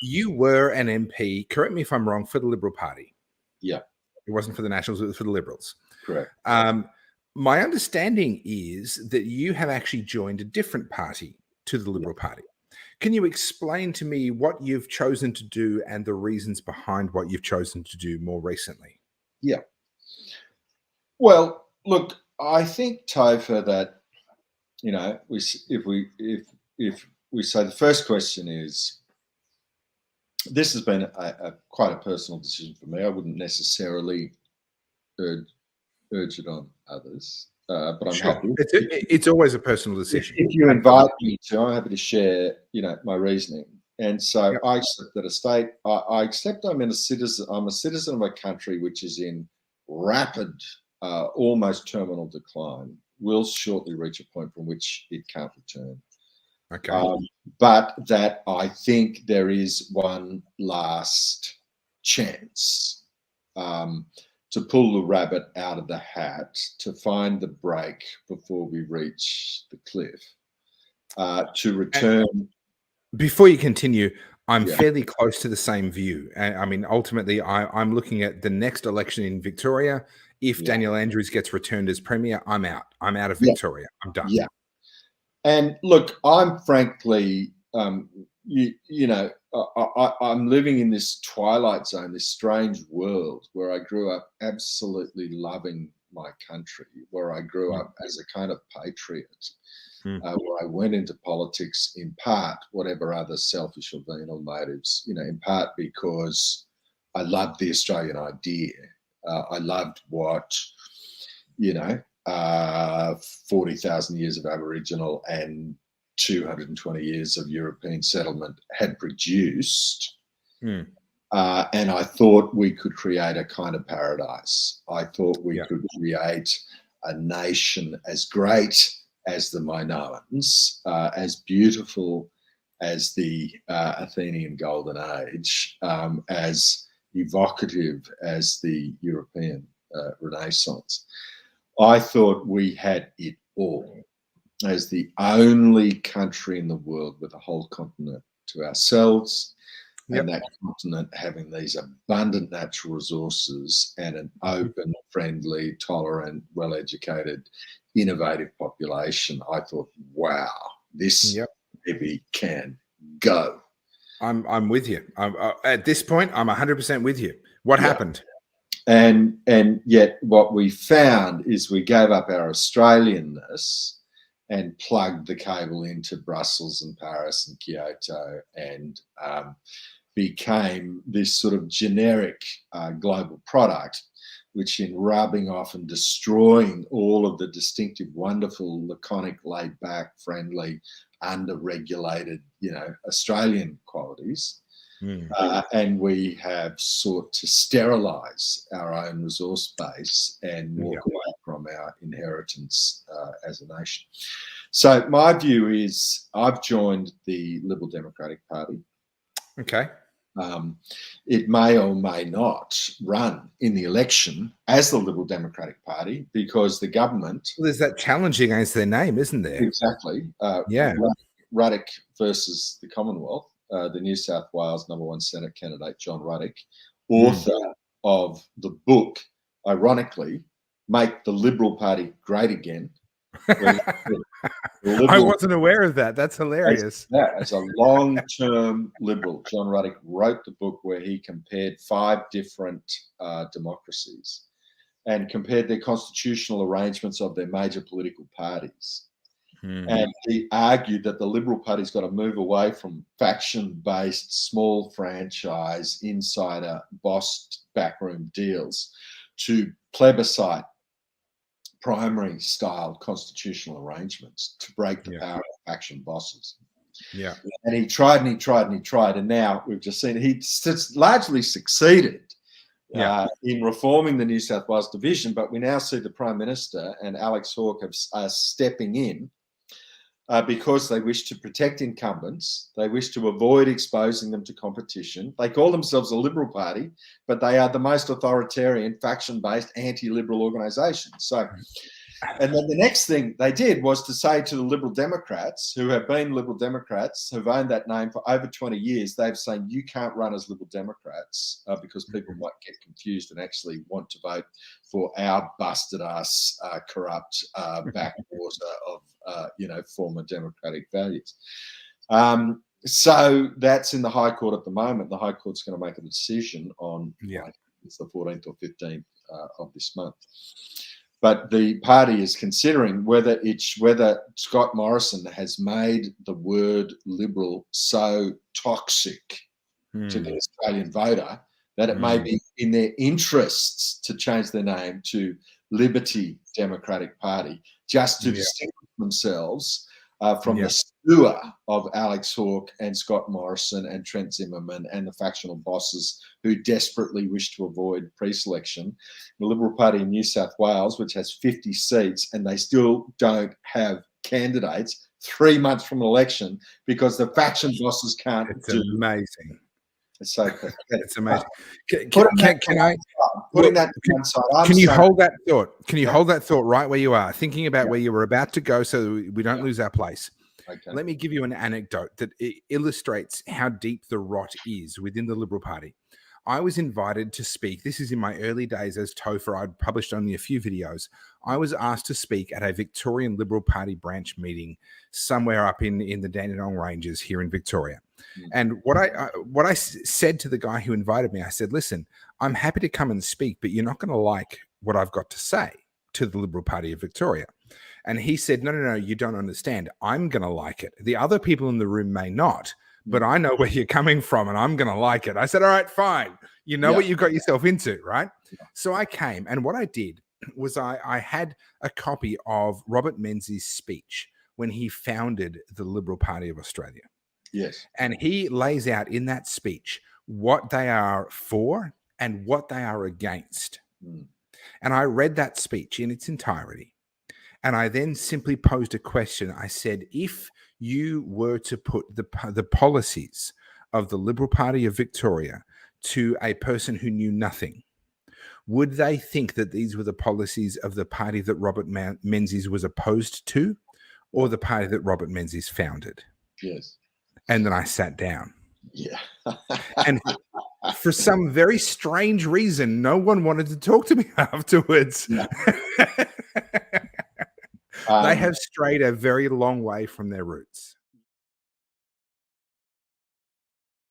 You were an MP, correct me if I'm wrong, for the Liberal Party. Yeah. It wasn't for the Nationals, it was for the Liberals. Correct. My understanding is that you have actually joined a different party to the Liberal Party. Can you explain to me what you've chosen to do and the reasons behind what you've chosen to do more recently? Yeah. Well, look, I think, Topher, that, you know, if we say the first question is, this has been quite a personal decision for me. I wouldn't necessarily urge it on others, but I'm happy. It's always a personal decision. If you invite me to, I'm happy to share, you know, my reasoning. And so I accept that a state. I accept I'm a citizen of a country which is in rapid, almost terminal decline. Will shortly reach a point from which it can't return. Okay. But that I think there is one last chance to pull the rabbit out of the hat, to find the break before we reach the cliff, to return. Before you continue, I'm fairly close to the same view. I mean, ultimately, I'm looking at the next election in Victoria. If Daniel Andrews gets returned as Premier, I'm out. I'm out of Victoria. I'm done. Yeah. And look, I'm frankly, you know, I'm living in this twilight zone, this strange world where I grew up absolutely loving my country, where I grew up as a kind of patriot, where I went into politics in part, whatever other selfish or venal motives, you know, in part because I loved the Australian idea. I loved what, you know, 40,000 years of Aboriginal and 220 years of European settlement had produced. And I thought we could create a kind of paradise. I thought we could create a nation as great as the Minoans, as beautiful as the Athenian Golden Age, as evocative as the European Renaissance. I thought we had it all, as the only country in the world with a whole continent to ourselves, and that continent having these abundant natural resources and an open, friendly, tolerant, well-educated, innovative population. I thought, wow, this maybe can go. I'm with you. At this point, I'm 100% with you. What happened? And yet what we found is we gave up our Australianness and plugged the cable into Brussels and Paris and Kyoto, and became this sort of generic global product, which, in rubbing off and destroying all of the distinctive, wonderful, laconic, laid back, friendly, under-regulated, you know, Australian qualities, and we have sought to sterilise our own resource base and walk away from our inheritance as a nation. So my view is I've joined the Liberal Democratic Party. Okay. It may or may not run in the election as the Liberal Democratic Party because the government... Well, there's that challenge against their name, isn't there? Exactly. Ruddock versus the Commonwealth. The New South Wales #1 Senate candidate, John Ruddock, author of the book, ironically, Make the Liberal Party Great Again. I wasn't aware of that. That's hilarious. As a long-term Liberal, John Ruddock wrote the book where he compared 5 different democracies and compared their constitutional arrangements of their major political parties. And he argued that the Liberal Party's got to move away from faction-based, small franchise, insider, boss backroom deals to plebiscite primary-style constitutional arrangements to break the power of faction bosses. Yeah. And he tried and he tried and he tried, and now we've just seen he largely succeeded in reforming the New South Wales division, but we now see the Prime Minister and Alex Hawke are stepping in because they wish to protect incumbents. They wish to avoid exposing them to competition. They call themselves a Liberal Party, but they are the most authoritarian, faction-based, anti-Liberal organisation. So And then the next thing they did was to say to the Liberal Democrats, who have been Liberal Democrats, who've owned that name for over 20 years, they've saying you can't run as Liberal Democrats because people might get confused and actually want to vote for our busted ass, corrupt backwater of former democratic values. So that's in the High Court at the moment. The High Court's going to make a decision on it's the 14th or 15th of this month. But the party is considering whether Scott Morrison has made the word Liberal so toxic to the Australian voter that it may be in their interests to change their name to Liberty Democratic Party, just to distinguish themselves from the slewer of Alex Hawke and Scott Morrison and Trent Zimmerman and the factional bosses who desperately wish to avoid pre-selection. The Liberal Party in New South Wales, which has 50 seats, and they still don't have candidates 3 months from an election because the faction bosses can't do. Amazing. It's so pathetic. It's amazing. Can you hold that thought? Can you hold that thought right where you are, thinking about where you were about to go so we don't lose our place? Okay. Let me give you an anecdote that illustrates how deep the rot is within the Liberal Party. I was invited to speak. This is in my early days as Topher. I'd published only a few videos. I was asked to speak at a Victorian Liberal Party branch meeting somewhere up in the Dandenong Ranges here in Victoria. And what I said to the guy who invited me, I said, listen, I'm happy to come and speak, but you're not going to like what I've got to say to the Liberal Party of Victoria. And he said, no, you don't understand. I'm going to like it. The other people in the room may not, but I know where you're coming from and I'm going to like it. I said, all right, fine. You know what you got yourself into, right? So I came, and what I did was I had a copy of Robert Menzies' speech when he founded the Liberal Party of Australia. Yes. And he lays out in that speech what they are for and what they are against. And I read that speech in its entirety. And I then simply posed a question. I said, if you were to put the policies of the Liberal Party of Victoria to a person who knew nothing, would they think that these were the policies of the party that Robert Menzies was opposed to, or the party that Robert Menzies founded? Yes. And then I sat down. Yeah. And for some very strange reason, no one wanted to talk to me afterwards. No. They have strayed a very long way from their roots.